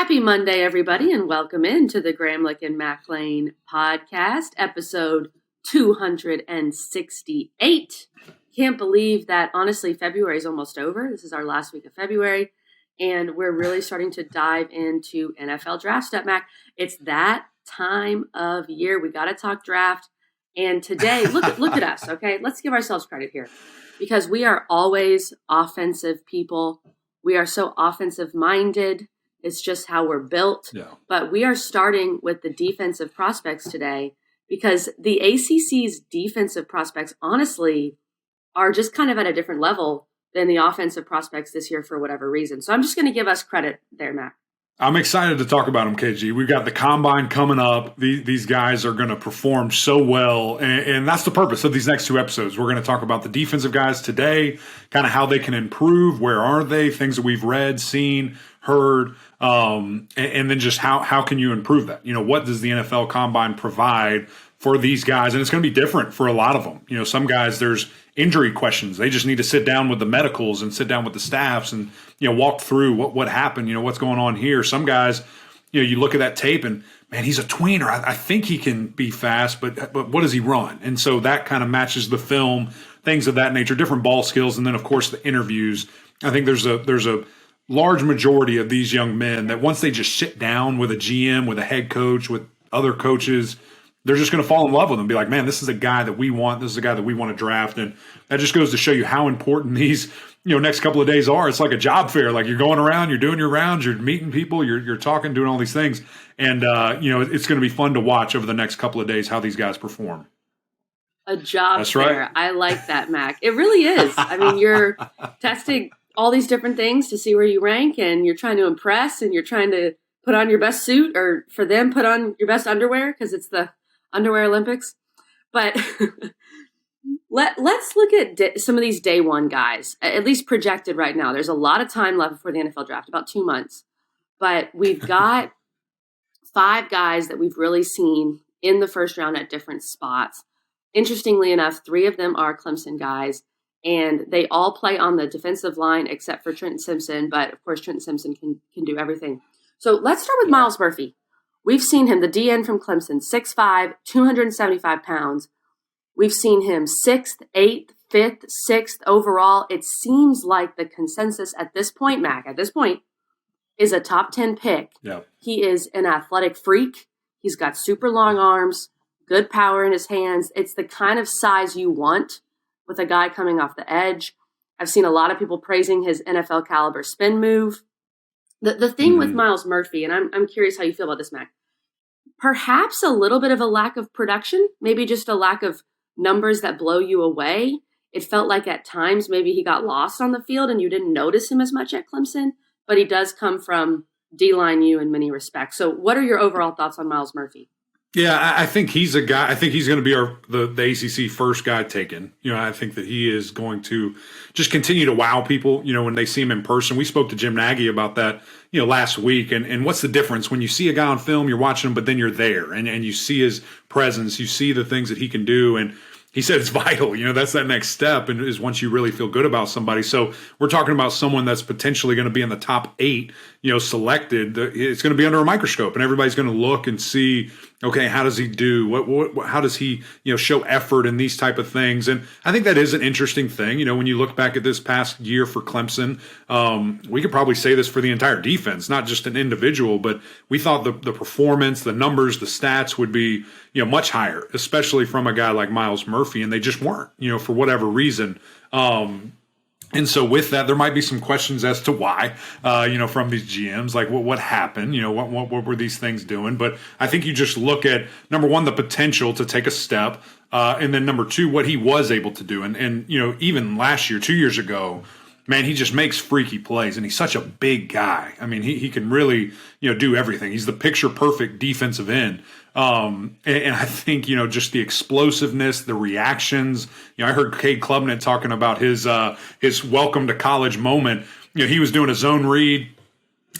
Happy Monday, everybody, and welcome into the Gramlich and McLean podcast, episode 268. Can't believe that, honestly, February is almost over. This is our last week of February, and we're really starting to dive into NFL draft stuff, Mac. It's that time of year. We got to talk draft, and today, look at us, okay? Let's give ourselves credit here, because we are always offensive people. We are so offensive-minded. It's just how we're built. Yeah. But we are starting with the defensive prospects today because the ACC's defensive prospects, honestly, are just kind of at a different level than the offensive prospects this year for whatever reason. So I'm just going to give us credit there, Matt. I'm excited to talk about them, KG. We've got the combine coming up. These guys are going to perform so well, and that's the purpose of these next two episodes. We're going to talk about the defensive guys today, kind of how they can improve, where are they, things that we've read, seen, heard, and then just how can you improve that? You know, what does the NFL Combine provide for these guys? And it's going to be different for a lot of them. You know, some guys, there's injury questions. They just need to sit down with the medicals and sit down with the staffs and, you know, walk through what happened, you know, what's going on here. Some guys, you know, you look at that tape and, man, he's a tweener. I think he can be fast, but what does he run? And so that kind of matches the film, things of that nature, different ball skills. And then, of course, the interviews. I think there's a large majority of these young men that once they just sit down with a GM, with a head coach, with other coaches, they're just going to fall in love with him, be like, man, this is a guy that we want. This is a guy that we want to draft. And that just goes to show you how important these, you know, next couple of days are. It's like a job fair. Like, you're going around, you're doing your rounds, you're meeting people, you're talking, doing all these things. And, you know, it's going to be fun to watch over the next couple of days how these guys perform. A job fair. Right. I like that, Mac. It really is. I mean, you're testing all these different things to see where you rank, and you're trying to impress, and you're trying to put on your best suit, or for them, put on your best underwear, because it's the Underwear Olympics. But let's look at some of these day one guys, at least projected right now. There's a lot of time left before the NFL draft, about 2 months. But we've got 5 guys that we've really seen in the first round at different spots. Interestingly enough, 3 of them are Clemson guys, and they all play on the defensive line except for Trenton Simpson. But, of course, Trenton Simpson can do everything. So let's start with Myles Murphy. We've seen him, the DN from Clemson, 6'5", 275 pounds. We've seen him 6th, 8th, 5th, 6th overall. It seems like the consensus at this point, Mac, is a top 10 pick. Yeah. He is an athletic freak. He's got super long arms, good power in his hands. It's the kind of size you want with a guy coming off the edge. I've seen a lot of people praising his NFL caliber spin move. The thing with Myles Murphy, and I'm curious how you feel about this, Mac, perhaps a little bit of a lack of production, maybe just a lack of numbers that blow you away. It felt like at times maybe he got lost on the field and you didn't notice him as much at Clemson, but he does come from D-line U in many respects. So what are your overall thoughts on Myles Murphy? Yeah, I think he's a guy. I think he's going to be the ACC first guy taken. You know, I think that he is going to just continue to wow people, you know, when they see him in person. We spoke to Jim Nagy about that, you know, last week. And what's the difference when you see a guy on film, you're watching him, but then you're there and you see his presence, you see the things that he can do. And he said it's vital. You know, that's that next step, and is once you really feel good about somebody. So we're talking about someone that's potentially going to be in the top 8, you know, selected. It's going to be under a microscope, and everybody's going to look and see, okay, how does he do? How does he, you know, show effort in these type of things? And I think that is an interesting thing. You know, when you look back at this past year for Clemson, we could probably say this for the entire defense, not just an individual, but we thought the performance, the numbers, the stats would be, you know, much higher, especially from a guy like Myles Murphy, and they just weren't, you know, for whatever reason. And so with that, there might be some questions as to why, you know, from these GMs, like what happened, you know, what were these things doing? But I think you just look at, number one, the potential to take a step, and then number 2, what he was able to do. And you know, even last year, 2 years ago, man, he just makes freaky plays, and he's such a big guy. I mean, he can really, you know, do everything. He's the picture-perfect defensive end. And I think, you know, just the explosiveness, the reactions. You know, I heard Cade Klubnik talking about his welcome to college moment. You know, he was doing a zone read.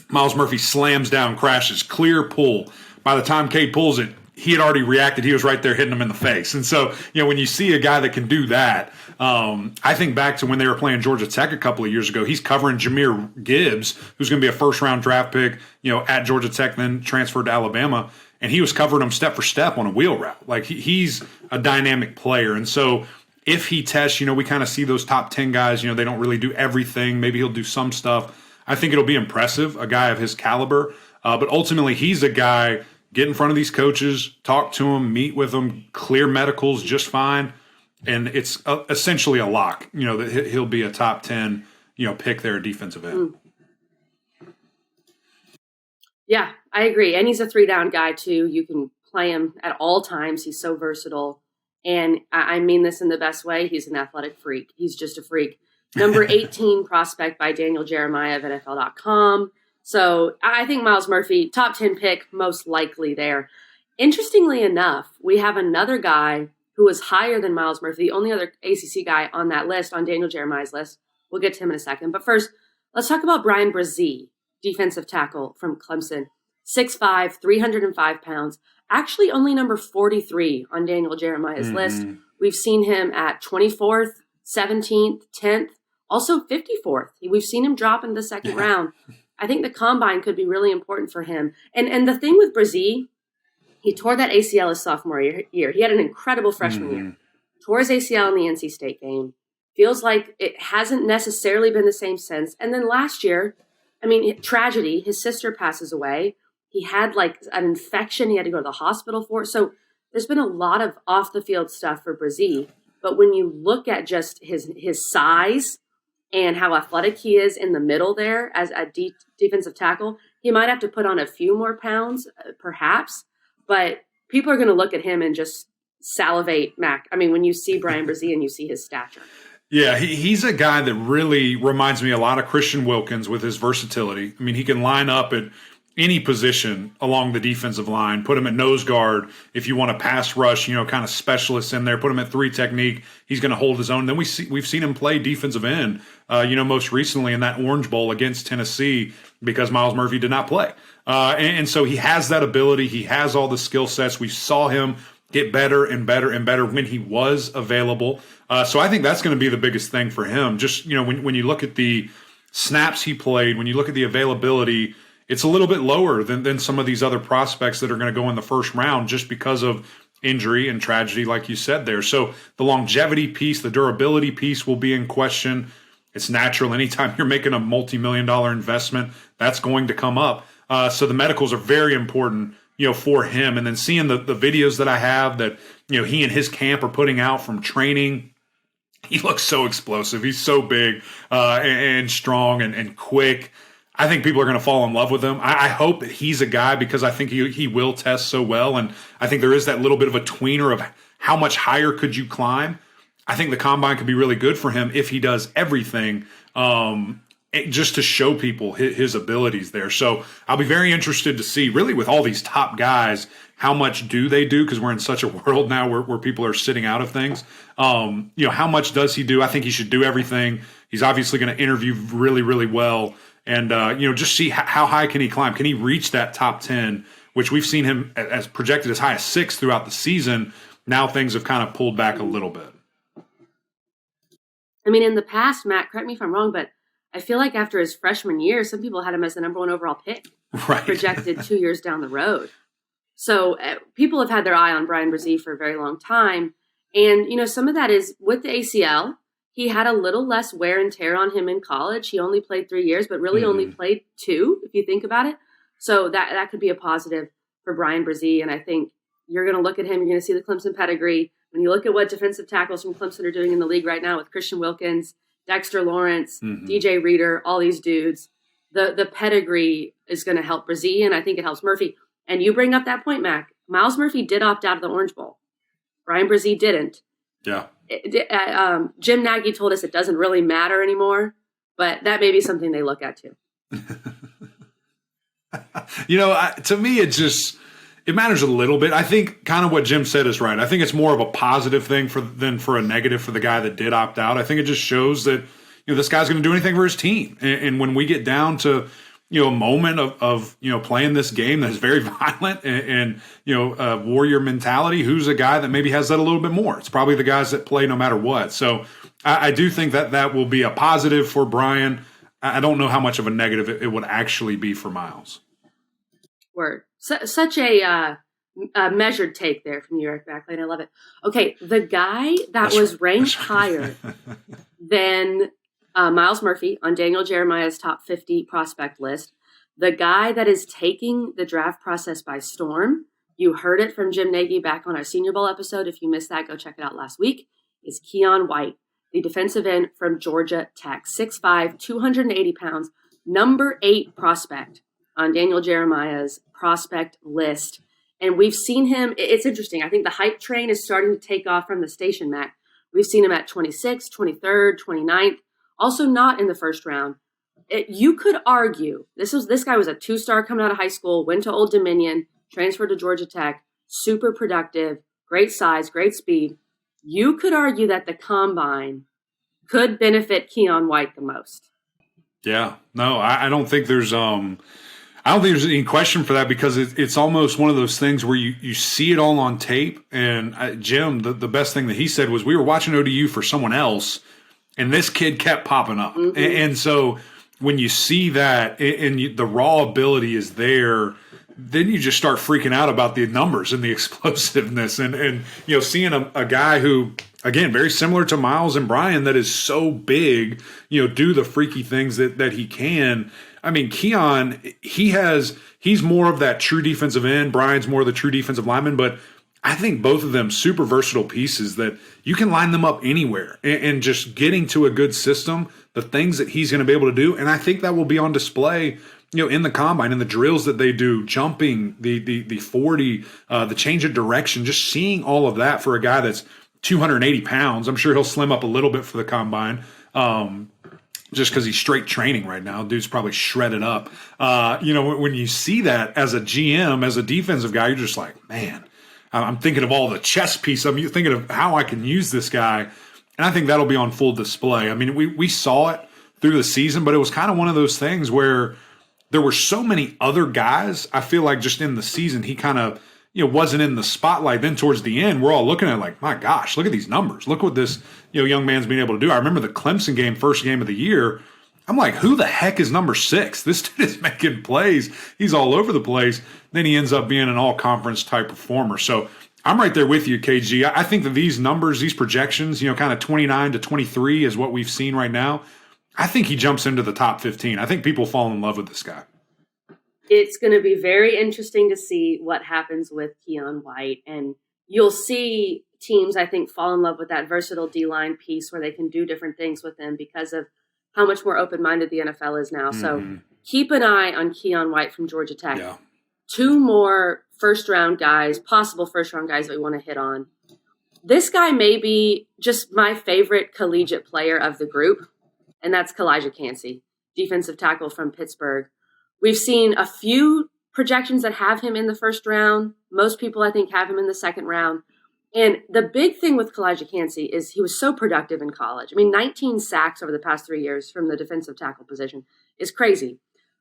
Myles Murphy slams down, crashes, clear pull. By the time Cade pulls it, he had already reacted. He was right there hitting him in the face. And so, when you see a guy that can do that, I think back to when they were playing Georgia Tech a couple of years ago. He's covering Jahmyr Gibbs, who's going to be a first-round draft pick, at Georgia Tech, then transferred to Alabama. And he was covering him step for step on a wheel route. Like, he's a dynamic player. And so if he tests, we kind of see those top 10 guys, they don't really do everything. Maybe he'll do some stuff. I think it'll be impressive, a guy of his caliber. But ultimately, he's a guy – get in front of these coaches, talk to them, meet with them, clear medicals just fine, and it's essentially a lock. That he'll be a top 10, pick there at defensive end. Yeah, I agree, and he's a 3-down guy too. You can play him at all times. He's so versatile, and I mean this in the best way. He's an athletic freak. He's just a freak. Number 18 prospect by Daniel Jeremiah of NFL.com. So I think Myles Murphy, top 10 pick, most likely there. Interestingly enough, we have another guy who was higher than Myles Murphy, the only other ACC guy on that list, on Daniel Jeremiah's list. We'll get to him in a second. But first, let's talk about Bryan Bresee, defensive tackle from Clemson. 6'5", 305 pounds. Actually only number 43 on Daniel Jeremiah's list. We've seen him at 24th, 17th, 10th, also 54th. We've seen him drop in the second round. I think the combine could be really important for him. And the thing with Bresee, he tore that ACL his sophomore year. He had an incredible freshman year. Tore his ACL in the NC State game. Feels like it hasn't necessarily been the same since. And then last year, tragedy, his sister passes away. He had like an infection he had to go to the hospital for. So there's been a lot of off-the-field stuff for Bresee. But when you look at just his size and how athletic he is in the middle there as a defensive tackle, he might have to put on a few more pounds, perhaps. But people are going to look at him and just salivate, Mac. When you see Bryan Bresee and you see his stature. Yeah, he's a guy that really reminds me a lot of Christian Wilkins with his versatility. He can line up at any position along the defensive line, put him at nose guard. If you want a pass rush, kind of specialist in there, put him at 3 technique. He's going to hold his own. Then we've seen him play defensive end, most recently in that Orange Bowl against Tennessee because Myles Murphy did not play. And so he has that ability. He has all the skill sets. We saw him get better and better and better when he was available. So I think that's going to be the biggest thing for him. Just, when you look at the snaps he played, when you look at the availability, it's a little bit lower than some of these other prospects that are going to go in the first round just because of injury and tragedy, like you said there. So the longevity piece, the durability piece will be in question. It's natural. Anytime you're making a multi-million-dollar investment, that's going to come up. So the medicals are very important, for him. And then seeing the videos that I have that, he and his camp are putting out from training, he looks so explosive. He's so big and strong and quick. I think people are going to fall in love with him. I hope that he's a guy because I think he will test so well. And I think there is that little bit of a tweener of how much higher could you climb. I think the combine could be really good for him if he does everything just to show people his abilities there. So I'll be very interested to see really with all these top guys, how much do they do? Because we're in such a world now where people are sitting out of things. How much does he do? I think he should do everything. He's obviously going to interview really, really well. And, just see how high can he climb? Can he reach that top 10, which we've seen him as projected as high as 6 throughout the season. Now things have kind of pulled back a little bit. In the past, Matt, correct me if I'm wrong, but I feel like after his freshman year, some people had him as the number 1 overall pick, right, projected 2 years down the road. So people have had their eye on Bryan Bresee for a very long time. And, some of that is with the ACL. He had a little less wear and tear on him in college. He only played 3 years, but really only played 2, if you think about it. So that could be a positive for Bryan Bresee. And I think you're going to look at him, you're going to see the Clemson pedigree. When you look at what defensive tackles from Clemson are doing in the league right now with Christian Wilkins, Dexter Lawrence, DJ Reader, all these dudes, the pedigree is going to help Bresee, and I think it helps Murphy. And you bring up that point, Mac. Myles Murphy did opt out of the Orange Bowl. Bryan Bresee didn't. Yeah. Jim Nagy told us it doesn't really matter anymore, but that may be something they look at too. To me, it matters a little bit. I think kind of what Jim said is right. I think it's more of a positive thing than for a negative for the guy that did opt out. I think it just shows that this guy's going to do anything for his team. And when we get down to a moment of playing this game that's very violent and warrior mentality, who's a guy that maybe has that a little bit more? It's probably the guys that play no matter what. So I do think that will be a positive for Bryan. I don't know how much of a negative it would actually be for Myles. Word. Such a measured take there from you, Eric Backlane. I love it. Okay, the guy that was ranked higher than Myles Murphy on Daniel Jeremiah's top 50 prospect list, the guy that is taking the draft process by storm, you heard it from Jim Nagy back on our Senior Bowl episode. If you missed that, go check it out last week, is Keion White, the defensive end from Georgia Tech, 6'5", 280 pounds, number 8 prospect on Daniel Jeremiah's prospect list. And we've seen him. It's interesting. I think the hype train is starting to take off from the station, Mac. We've seen him at 26th, 23rd, 29th, also not in the first round. You could argue this guy was a 2-star coming out of high school, went to Old Dominion, transferred to Georgia Tech, super productive, great size, great speed. You could argue that the combine could benefit Keion White the most. Yeah, no, I don't think there's any question for that, because it's almost one of those things where you see it all on tape. And Jim, the best thing that he said was, we were watching ODU for someone else, and this kid kept popping up. Mm-hmm. And so when you see that and the raw ability is there, then you just start freaking out about the numbers and the explosiveness. And seeing a guy who, again, very similar to Myles and Bryan, that is so big, do the freaky things that he can. I mean, Keion, he's more of that true defensive end. Bryan's more of the true defensive lineman, but I think both of them super versatile pieces that you can line them up anywhere and just getting to a good system, the things that he's going to be able to do. And I think that will be on display, in the combine, in the drills that they do, jumping, the 40, the change of direction, just seeing all of that for a guy that's 280 pounds. I'm sure he'll slim up a little bit for the combine. Just because he's straight training right now. Dude's probably shredded up. When you see that as a GM, as a defensive guy, you're just like, man, I'm thinking of all the chess piece. I'm thinking of how I can use this guy. And I think that'll be on full display. I mean, we saw it through the season, but it was kind of one of those things where there were so many other guys. I feel like just in the season, he kind of, wasn't in the spotlight. Then towards the end, we're all looking at it like, my gosh, look at these numbers. Look what this, young man's being able to do. I remember the Clemson game, first game of the year. I'm like, who the heck is number 6? This dude is making plays. He's all over the place. Then he ends up being an all-conference type performer. So I'm right there with you, KG. I think that these numbers, these projections, kind of 29 to 23 is what we've seen right now. I think he jumps into the top 15. I think people fall in love with this guy. It's going to be very interesting to see what happens with Keion White. And you'll see teams, I think, fall in love with that versatile D-line piece where they can do different things with him because of how much more open-minded the NFL is now. Mm-hmm. So keep an eye on Keion White from Georgia Tech. Yeah. 2 more first-round guys, possible first-round guys that we want to hit on. This guy may be just my favorite collegiate player of the group, and that's Calijah Kancey, defensive tackle from Pittsburgh. We've seen a few projections that have him in the first round. Most people, I think, have him in the second round. And the big thing with Calijah Kancey is he was so productive in college. I mean, 19 sacks over the past 3 years from the defensive tackle position is crazy.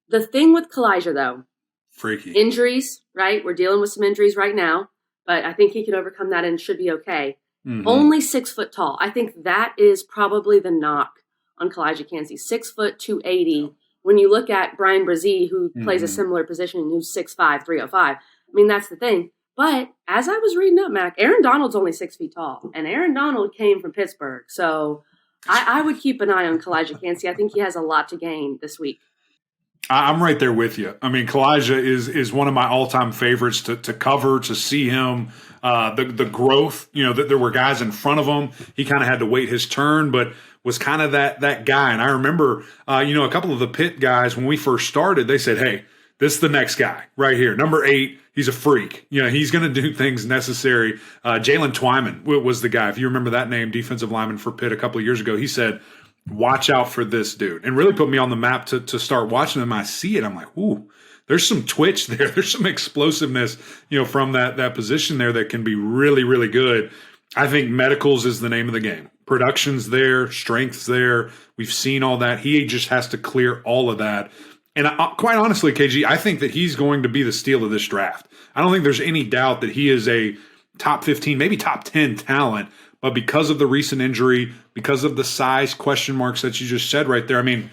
The thing with Calijah, though, freaky injuries, right? We're dealing with some injuries right now, but I think he can overcome that and should be okay. Mm-hmm. Only 6 foot tall. I think that is probably the knock on Calijah Kancey. 6 foot, 280. When you look at Bryan Bresee, who plays a similar position, who's 6'5", 305, I mean, that's the thing. But as I was reading up, Mac, Aaron Donald's only 6 feet tall, and Aaron Donald came from Pittsburgh. So I would keep an eye on Calijah Kancey. I think he has a lot to gain this week. I'm right there with you. I mean, Calijah is one of my all-time favorites to cover, to see him, the growth, that there were guys in front of him. He kind of had to wait his turn, but was kind of that guy. And I remember, a couple of the Pitt guys, when we first started, they said, hey, this is the next guy right here. Number 8, he's a freak. He's going to do things necessary. Jalen Twyman was the guy. If you remember that name, defensive lineman for Pitt a couple of years ago, he said, watch out for this dude, and really put me on the map to start watching him. I see it. I'm like, ooh, there's some twitch there. There's some explosiveness, from that position there that can be really, really good. I think medicals is the name of the game. Production's there, strength's there. We've seen all that. He just has to clear all of that. And quite honestly, KG, I think that he's going to be the steal of this draft. I don't think there's any doubt that he is a top 15, maybe top 10 talent. But because of the recent injury, because of the size question marks that you just said right there, I mean,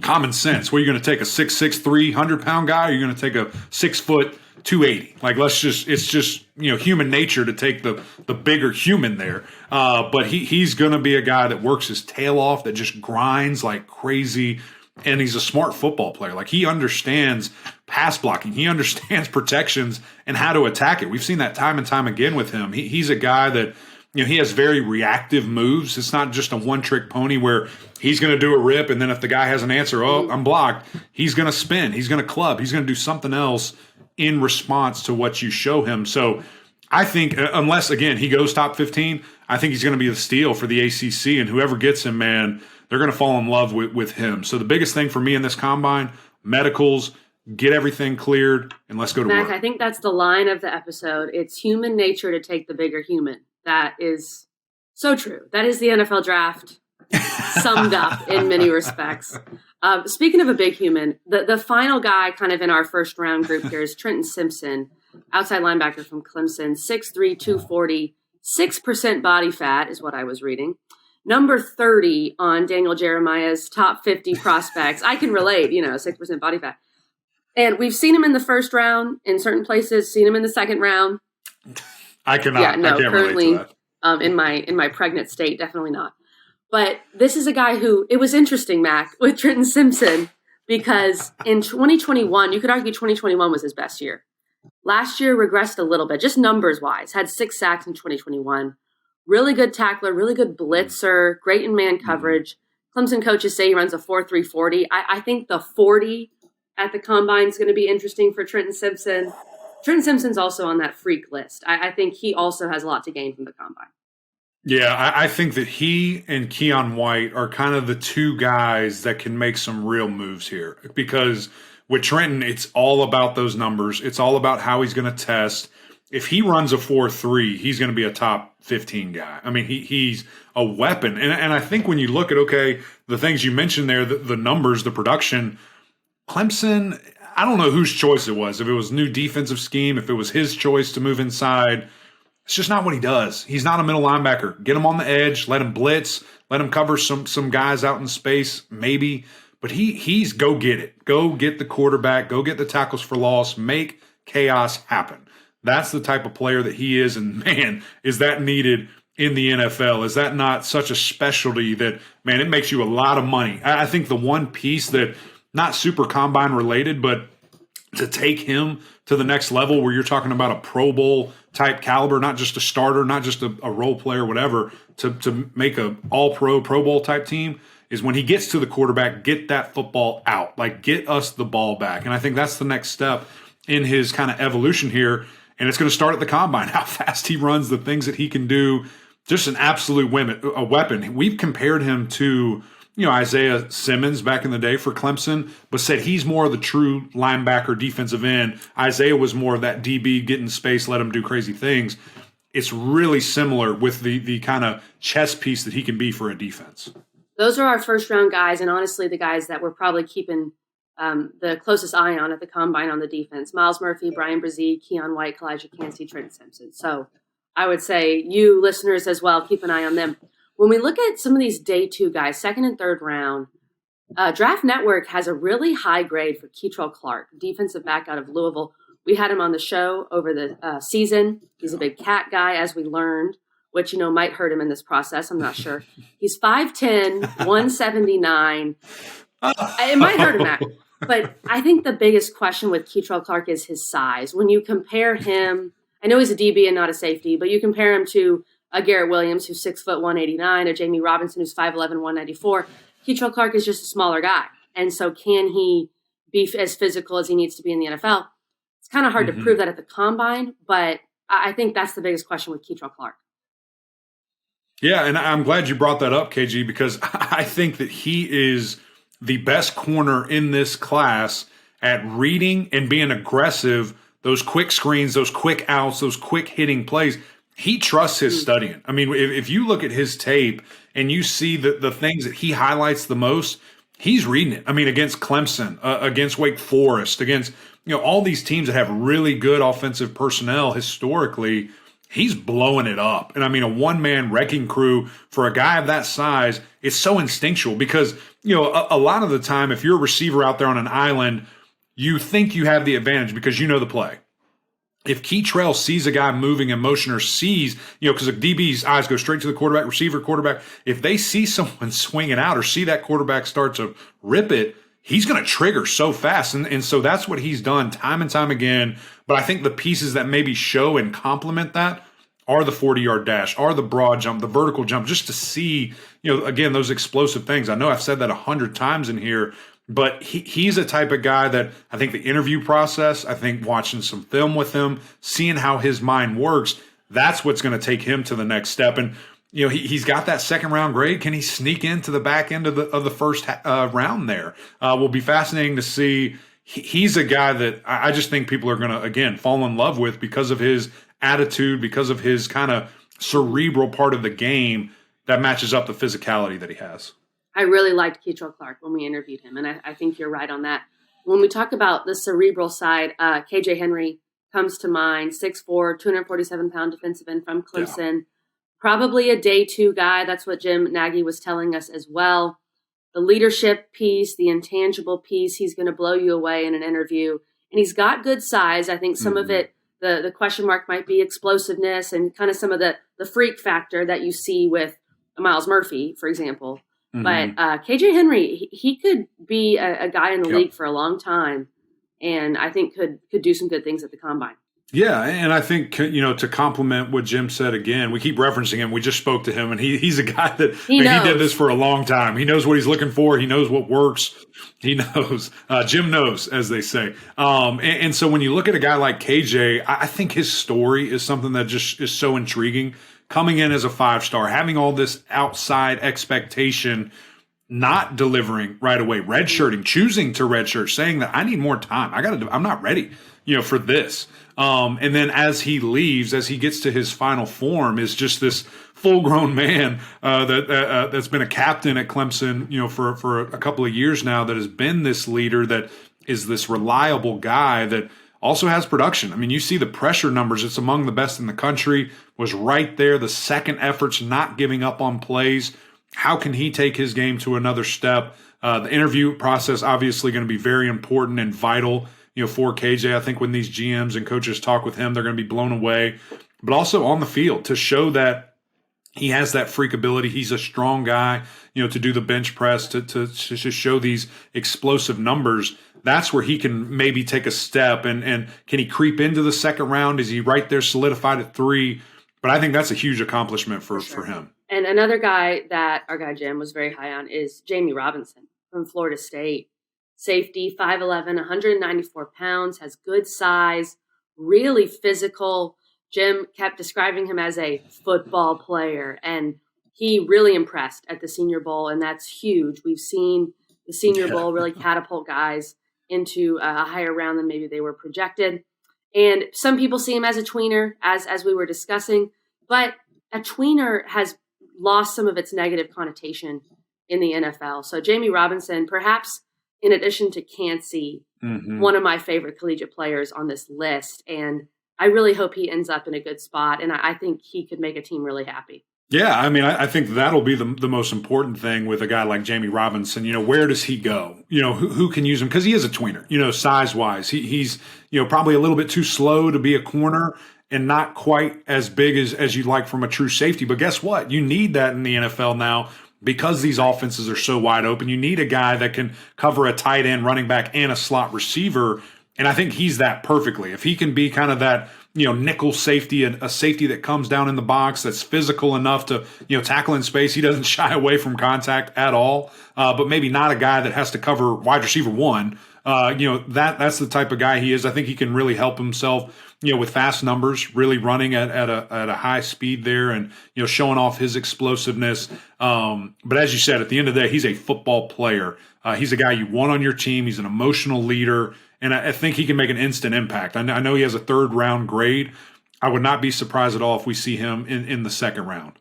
common sense. Were you going to take a 6'6", 300-pound guy, or are you going to take a 6 foot 280? Like, it's just human nature to take the bigger human there. But he's going to be a guy that works his tail off, that just grinds like crazy. And he's a smart football player. Like, he understands pass blocking. He understands protections and how to attack it. We've seen that time and time again with him. He's a guy that, he has very reactive moves. It's not just a one-trick pony where he's going to do a rip, and then if the guy has an answer, I'm blocked, he's going to spin, he's going to club, he's going to do something else in response to what you show him. So I think, unless, again, he goes top 15, I think he's going to be the steal for the ACC, and whoever gets him, man, they're going to fall in love with him. So the biggest thing for me in this combine, medicals, get everything cleared, and let's go to Mac, work. I think that's the line of the episode. It's human nature to take the bigger human. That is so true. That is the NFL draft summed up in many respects. Speaking of a big human, the final guy kind of in our first round group here is Trenton Simpson, outside linebacker from Clemson, 6'3", 240, 6% body fat is what I was reading. Number 30 on Daniel Jeremiah's top 50 prospects. I can relate, 6% body fat. And we've seen him in the first round in certain places, seen him in the second round. I cannot. Yeah, no, I can't currently relate to that. in my pregnant state, definitely not. But this is a guy who, it was interesting, Mac, with Trenton Simpson, because in 2021, you could argue 2021 was his best year. Last year regressed a little bit, just numbers-wise, had 6 sacks in 2021. Really good tackler, really good blitzer, great in man coverage. Clemson coaches say he runs a 4.3 40. I think the 40 at the combine is going to be interesting for Trenton Simpson. Trenton Simpson's also on that freak list. I think he also has a lot to gain from the combine. Yeah, I think that he and Keion White are kind of the two guys that can make some real moves here. Because with Trenton, it's all about those numbers. It's all about how he's going to test. If he runs a 4.3, he's going to be a top 15 guy. I mean, he's a weapon. And I think when you look at, the things you mentioned there, the numbers, the production, Clemson, I don't know whose choice it was. If it was new defensive scheme, if it was his choice to move inside, it's just not what he does. He's not a middle linebacker. Get him on the edge, let him blitz, let him cover some guys out in space, maybe. But he's go get it. Go get the quarterback, go get the tackles for loss, make chaos happen. That's the type of player that he is, and man, is that needed in the NFL? Is that not such a specialty that, man, it makes you a lot of money? I think the one piece that, not super combine related, but to take him to the next level where you're talking about a Pro Bowl type caliber, not just a starter, not just a role player, whatever, to make a All-Pro, Pro Bowl type team, is when he gets to the quarterback, get that football out. Like, get us the ball back. And I think that's the next step in his kind of evolution here. And it's going to start at the combine, how fast he runs, the things that he can do, just an absolute weapon. We've compared him to, Isaiah Simmons back in the day for Clemson, but said he's more of the true linebacker defensive end. Isaiah was more of that DB, get in space, let him do crazy things. It's really similar with the kind of chess piece that he can be for a defense. Those are our first round guys, and honestly, the guys that we're probably keeping the closest eye on at the combine on the defense. Myles Murphy, Bryan Bresee, Keion White, Calijah Kancey, Trenton Simpson. So I would say you listeners as well, keep an eye on them. When we look at some of these day 2 guys, second and third round, Draft Network has a really high grade for Kei'Trel Clark, defensive back out of Louisville. We had him on the show over the season. He's a big cat guy, as we learned, which, might hurt him in this process. I'm not sure. He's 5'10", 179. It might hurt him, Matt. But I think the biggest question with Kei'Trel Clark is his size. When you compare him, I know he's a DB and not a safety, but you compare him to a Garrett Williams, who's 6'1", 189, a Jammie Robinson, who's 5'11", 194. Kei'Trel Clark is just a smaller guy. And so can he be as physical as he needs to be in the NFL? It's kind of hard to prove that at the combine, but I think that's the biggest question with Kei'Trel Clark. Yeah, and I'm glad you brought that up, KG, because I think that he is the best corner in this class at reading and being aggressive, those quick screens, those quick outs, those quick hitting plays. He trusts his studying. I mean, if you look at his tape and you see the things that he highlights the most, he's reading it. I mean, against Clemson, against Wake Forest, against all these teams that have really good offensive personnel historically, he's blowing it up. And I mean, a one-man wrecking crew for a guy of that size, it's so instinctual because a lot of the time, if you're a receiver out there on an island, you think you have the advantage because you know the play. If Kei'Trel sees a guy moving in motion or sees, because the DB's eyes go straight to the quarterback, receiver, quarterback, if they see someone swinging out or see that quarterback start to rip it, he's going to trigger so fast. And so that's what he's done time and time again. But I think the pieces that maybe show and complement that are the 40-yard dash, are the broad jump, the vertical jump, just to see, again, those explosive things. I know I've said that 100 times in here, but he's a type of guy that I think the interview process, I think watching some film with him, seeing how his mind works, that's what's going to take him to the next step. And, he's got that second round grade. Can he sneak into the back end of the first round there? Will be fascinating to see. He's a guy that I just think people are going to, again, fall in love with because of his attitude, because of his kind of cerebral part of the game that matches up the physicality that he has. I really liked Kei'Trel Clark when we interviewed him, and I think you're right on that. When we talk about the cerebral side, KJ Henry comes to mind, 6'4", 247-pound defensive end from Clemson. Yeah. Probably a day two guy. That's what Jim Nagy was telling us as well. The leadership piece, the intangible piece, he's going to blow you away in an interview. And he's got good size. I think some of it, the question mark might be explosiveness and kind of some of the freak factor that you see with Myles Murphy, for example. But KJ Henry, he could be a guy in the league for a long time, and I think could do some good things at the combine. Yeah, and I think, to complement what Jim said again, we keep referencing him. We just spoke to him, and he's a guy that he did this for a long time. He knows what he's looking for. He knows what works. He knows. Jim knows, as they say. And so when you look at a guy like KJ, I think his story is something that just is so intriguing. Coming in as a 5-star, having all this outside expectation, not delivering right away, redshirting, choosing to redshirt, saying that I need more time. I'm not ready, for this. And then as he leaves, as he gets to his final form, is just this full-grown man that's been a captain at Clemson, for a couple of years now, that has been this leader, that is this reliable guy that also has production. I mean, you see the pressure numbers. It's among the best in the country, was right there. The second efforts, not giving up on plays. How can he take his game to another step? The interview process obviously going to be very important and vital, for KJ. I think when these GMs and coaches talk with him, they're going to be blown away. But also on the field, to show that he has that freak ability. He's a strong guy, to do the bench press, to show these explosive numbers. That's where he can maybe take a step. And can he creep into the second round? Is he right there solidified at 3? But I think that's a huge accomplishment for him. And another guy that our guy Jim was very high on is Jammie Robinson from Florida State. Safety, 5'11", 194 pounds, has good size, really physical. Jim kept describing him as a football player, and he really impressed at the Senior Bowl, and that's huge. We've seen the Senior Bowl really catapult guys into a higher round than maybe they were projected. And some people see him as a tweener, as we were discussing, but a tweener has lost some of its negative connotation in the NFL. So Jammie Robinson, perhaps in addition to Kancey, one of my favorite collegiate players on this list. And I really hope he ends up in a good spot. And I think he could make a team really happy. Yeah, I mean, I think that'll be the most important thing with a guy like Jammie Robinson. Where does he go? Who can use him? Because he is a tweener, size-wise. He's, probably a little bit too slow to be a corner and not quite as big as you'd like from a true safety. But guess what? You need that in the NFL now because these offenses are so wide open. You need a guy that can cover a tight end, running back, and a slot receiver. And I think he's that perfectly. If he can be kind of that, nickel safety, a safety that comes down in the box, that's physical enough to, tackle in space. He doesn't shy away from contact at all, but maybe not a guy that has to cover wide receiver 1. That's the type of guy he is. I think he can really help himself, with fast numbers, really running at a high speed there and, showing off his explosiveness. But as you said, at the end of the day, he's a football player. He's a guy you want on your team. He's an emotional leader. And I think he can make an instant impact. I know he has a 3rd-round grade. I would not be surprised at all if we see him in the 2nd round.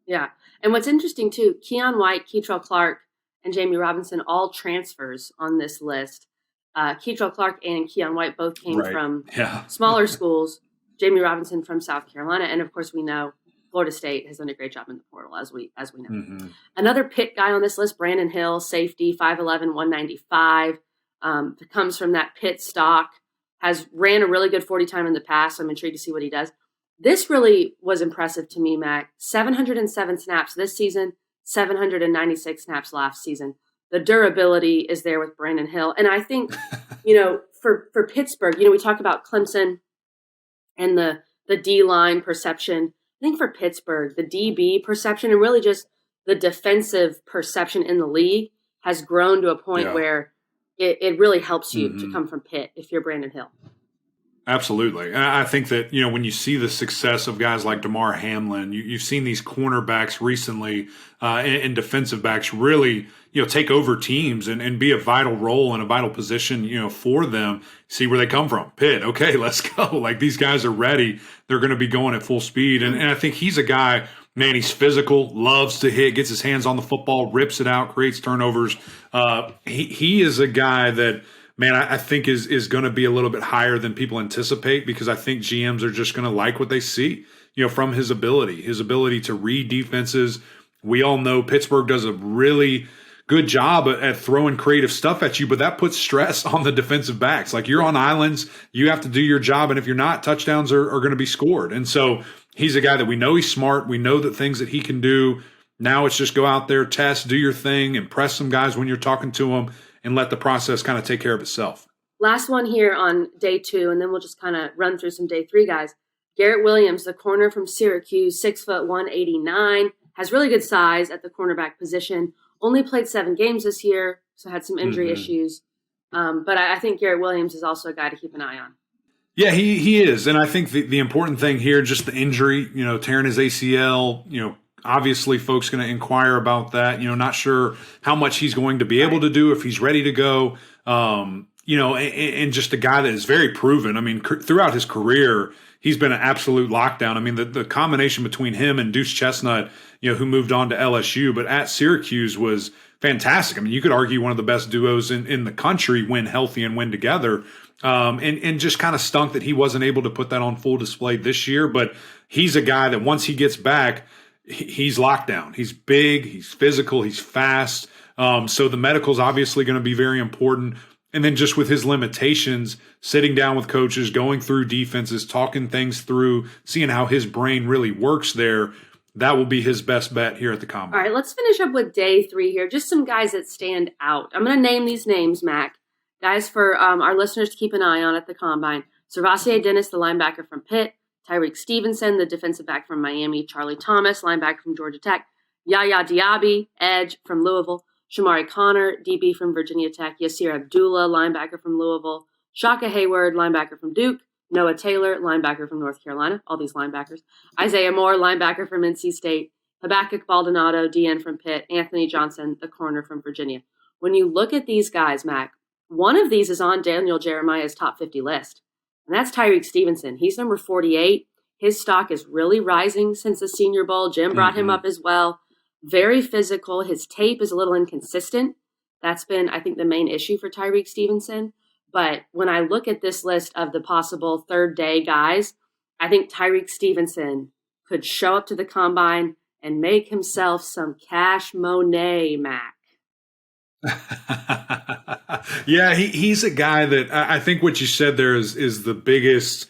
Yeah. And what's interesting, too, Keion White, Kei'Trel Clark, and Jammie Robinson, all transfers on this list. Kei'Trel Clark and Keion White both came from smaller schools. Jammie Robinson from South Carolina, and of course we know Florida State has done a great job in the portal, as we know. Mm-hmm. Another Pitt guy on this list, Brandon Hill, safety, 5'11", 195, comes from that Pitt stock, has ran a really good 40 time in the past, so I'm intrigued to see what he does. This really was impressive to me, Mac. 707 snaps this season, 796 snaps last season. The durability is there with Brandon Hill. And I think, for Pittsburgh, we talk about Clemson and the D-line perception. I think for Pittsburgh, the DB perception and really just the defensive perception in the league has grown to a point where it really helps you to come from Pitt if you're Brandon Hill. Absolutely. And I think that, when you see the success of guys like Damar Hamlin, you've seen these cornerbacks recently and defensive backs really, take over teams and be a vital role and a vital position, for them. See where they come from. Pitt. Okay, let's go. Like, these guys are ready. They're going to be going at full speed. And I think he's a guy, man, he's physical, loves to hit, gets his hands on the football, rips it out, creates turnovers. He is a guy that, man, I think is going to be a little bit higher than people anticipate, because I think GMs are just going to like what they see, from his ability to read defenses. We all know Pittsburgh does a really good job at throwing creative stuff at you, but that puts stress on the defensive backs. Like, you're on islands, you have to do your job, and if you're not, touchdowns are going to be scored. And so he's a guy that we know he's smart. We know the things that he can do. Now it's just go out there, test, do your thing, impress some guys when you're talking to them, and let the process kind of take care of itself. Last one here on day 2, and then we'll just kind of run through some day 3 guys. Garrett Williams, the corner from Syracuse, 6'1", 189, has really good size at the cornerback position. Only played 7 games this year, so had some injury issues. But I think Garrett Williams is also a guy to keep an eye on. Yeah, he is. And I think the important thing here, just the injury, tearing his ACL, obviously folks going to inquire about that. Not sure how much he's going to be able to do, if he's ready to go. And just a guy that is very proven. I mean, throughout his career, he's been an absolute lockdown. I mean, the combination between him and Deuce Chestnut, who moved on to LSU, but at Syracuse was fantastic. I mean, you could argue one of the best duos in the country when healthy and when together. And just kind of stunk that he wasn't able to put that on full display this year. But he's a guy that once he gets back, he's locked down. He's big, he's physical, he's fast. So the medical's obviously going to be very important. And then just with his limitations, sitting down with coaches, going through defenses, talking things through, seeing how his brain really works there, that will be his best bet here at the Combine. All right, let's finish up with day 3 here. Just some guys that stand out. I'm going to name these names, Mac. Guys for our listeners to keep an eye on at the Combine. Servassier Dennis, the linebacker from Pitt. Tyreek Stevenson, the defensive back from Miami. Charlie Thomas, linebacker from Georgia Tech. Yaya Diaby, edge from Louisville. Shamari Connor, DB from Virginia Tech. Yasir Abdullah, linebacker from Louisville. Shaka Hayward, linebacker from Duke. Noah Taylor, linebacker from North Carolina. All these linebackers. Isaiah Moore, linebacker from NC State. Habakkuk Baldonado, DN from Pitt. Anthony Johnson, the corner from Virginia. When you look at these guys, Mac, one of these is on Daniel Jeremiah's top 50 list, and that's Tyreek Stevenson. He's number 48. His stock is really rising since the Senior Bowl. Jim brought him up as well. Very physical. His tape is a little inconsistent. That's been, I think, the main issue for Tyreek Stevenson. But when I look at this list of the possible third day guys, I think Tyreek Stevenson could show up to the Combine and make himself some cash money, Mac. Yeah, he's a guy that I think what you said there is the biggest,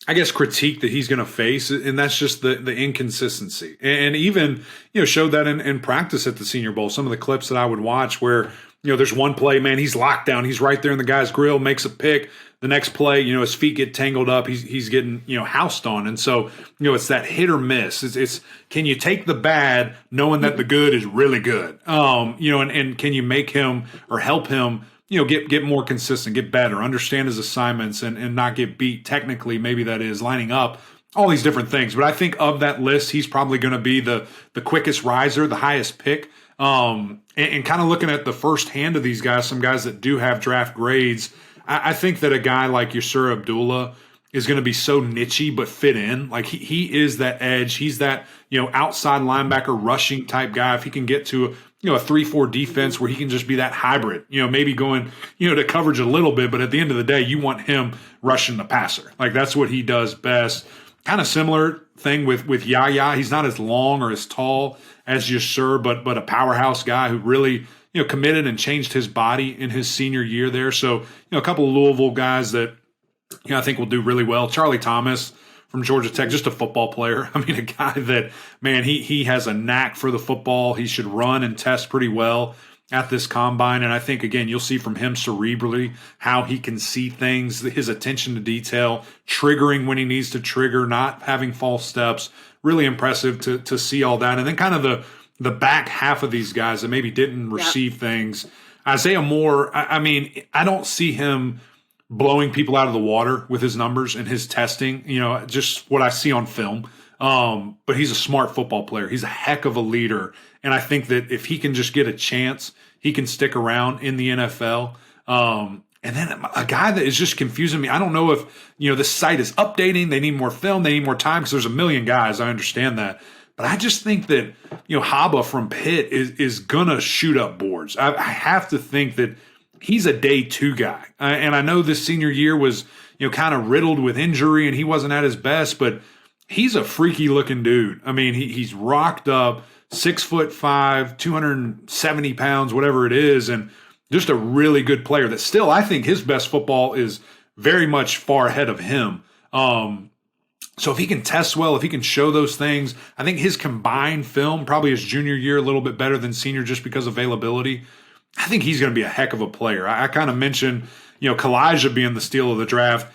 I guess, critique that he's going to face, and that's just the inconsistency. And even, showed that in practice at the Senior Bowl. Some of the clips that I would watch where, there's one play, man, he's locked down. He's right there in the guy's grill, makes a pick. The next play, his feet get tangled up. He's getting, housed on. And so, it's that hit or miss. It's can you take the bad knowing that the good is really good? And can you make him or help him, get more consistent, get better, understand his assignments and not get beat technically, maybe that is lining up, all these different things. But I think of that list, he's probably going to be the quickest riser, the highest pick. And kind of looking at the first hand of these guys, some guys that do have draft grades, I think that a guy like Yasir Abdullah is going to be so niche-y but fit in. Like he is that edge. He's that, outside linebacker rushing type guy. If he can get to a 3-4 defense where he can just be that hybrid, maybe going, to coverage a little bit, but at the end of the day, you want him rushing the passer. Like that's what he does best. Kind of similar thing with Yaya. He's not as long or as tall as Yasir, but a powerhouse guy who really, committed and changed his body in his senior year there. So, a couple of Louisville guys that, I think will do really well. Charlie Thomas from Georgia Tech, just a football player. I mean, a guy that, man, he has a knack for the football. He should run and test pretty well at this combine. And I think, again, you'll see from him cerebrally how he can see things, his attention to detail, triggering when he needs to trigger, not having false steps. Really impressive to see all that. And then kind of the back half of these guys that maybe didn't receive things. Isaiah Moore, I mean, I don't see him blowing people out of the water with his numbers and his testing, just what I see on film. But he's a smart football player. He's a heck of a leader. And I think that if he can just get a chance, he can stick around in the NFL. And then a guy that is just confusing me. I don't know if, this site is updating. They need more film. They need more time because there's a million guys. I understand that. But I just think that, Haba from Pitt is going to shoot up boards. I have to think that he's a day 2 guy. And I know this senior year was, kind of riddled with injury and he wasn't at his best, but he's a freaky looking dude. I mean, he's rocked up, 6'5", 270 pounds, whatever it is. And just a really good player that still, I think his best football is very much far ahead of him. So if he can test well, if he can show those things, I think his combined film, probably his junior year, a little bit better than senior just because of availability. I think he's going to be a heck of a player. I kind of mentioned, Calijah being the steal of the draft.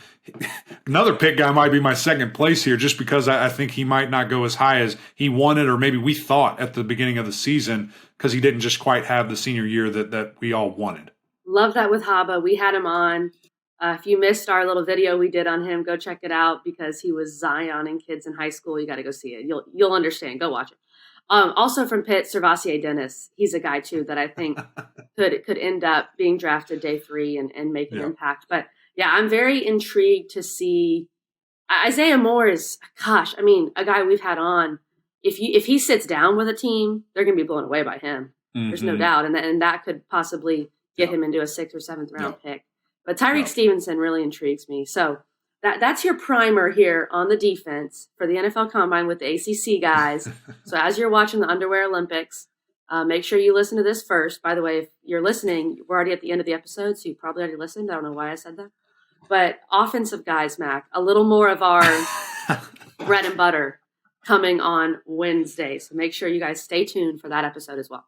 Another pick guy might be my second place here just because I think he might not go as high as he wanted or maybe we thought at the beginning of the season because he didn't just quite have the senior year that we all wanted. Love that with Haba. We had him on. If you missed our little video we did on him, go check it out because he was Zion and kids in high school. You got to go see it. You'll understand. Go watch it. Also from Pitt, Servassier Dennis. He's a guy too that I think could end up being drafted day 3 and make an impact. But yeah, I'm very intrigued to see Isaiah Moore is, gosh, I mean, a guy we've had on. If he sits down with a team, they're going to be blown away by him. Mm-hmm. There's no doubt, and that could possibly get him into a 6th or 7th round pick. But Tyreek Stevenson really intrigues me. So that's your primer here on the defense for the NFL Combine with the ACC guys. So as you're watching the Underwear Olympics, make sure you listen to this first. By the way, if you're listening, we're already at the end of the episode, so you probably already listened. I don't know why I said that. But offensive guys, Mac, a little more of our bread and butter coming on Wednesday. So make sure you guys stay tuned for that episode as well.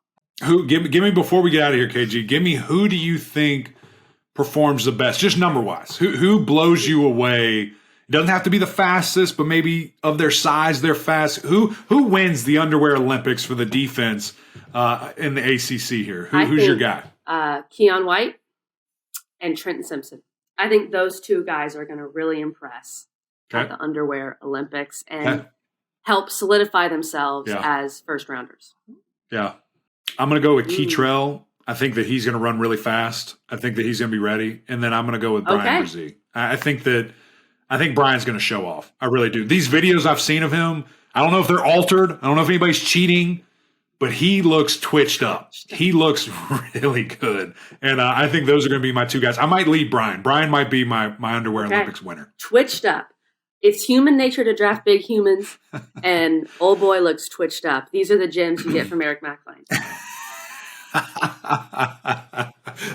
Give me before we get out of here, KG, give me who do you think performs the best, just number-wise? Who blows you away? It doesn't have to be the fastest, but maybe of their size, they're fast. Who wins the Underwear Olympics for the defense in the ACC here? Who's your guy? Keion White and Trenton Simpson. I think those 2 guys are going to really impress at the Underwear Olympics and help solidify themselves as first-rounders. Yeah. I'm going to go with Kei'Trel. I think that he's going to run really fast. I think that he's going to be ready. And then I'm going to go with Bryan Bresee. I think Brian's going to show off. I really do. These videos I've seen of him, I don't know if they're altered. I don't know if anybody's cheating, but he looks twitched up. He looks really good. And I think those are going to be my 2 guys. I might lead Brian. Brian might be my Underwear Olympics winner. Twitched up. It's human nature to draft big humans, and old boy looks twitched up. These are the gems you get from Eric McLean.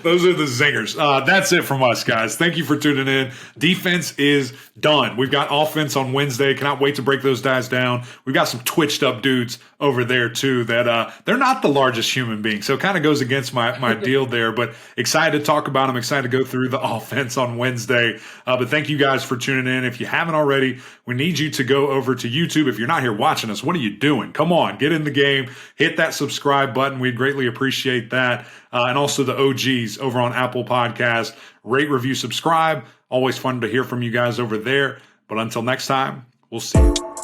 Those are the zingers. That's it from us, guys. Thank you for tuning in. Defense is done. We've got offense on Wednesday. Cannot wait to break those guys down. We've got some twitched up dudes over there too that they're not the largest human beings. So it kind of goes against my deal there, but excited to talk about them. Excited to go through the offense on Wednesday. But thank you guys for tuning in. If you haven't already, we need you to go over to YouTube. If you're not here watching us, what are you doing? Come on, get in the game. Hit that subscribe button. We'd greatly appreciate that. And also the OGs over on Apple Podcasts. Rate, review, subscribe. Always fun to hear from you guys over there. But until next time, we'll see you.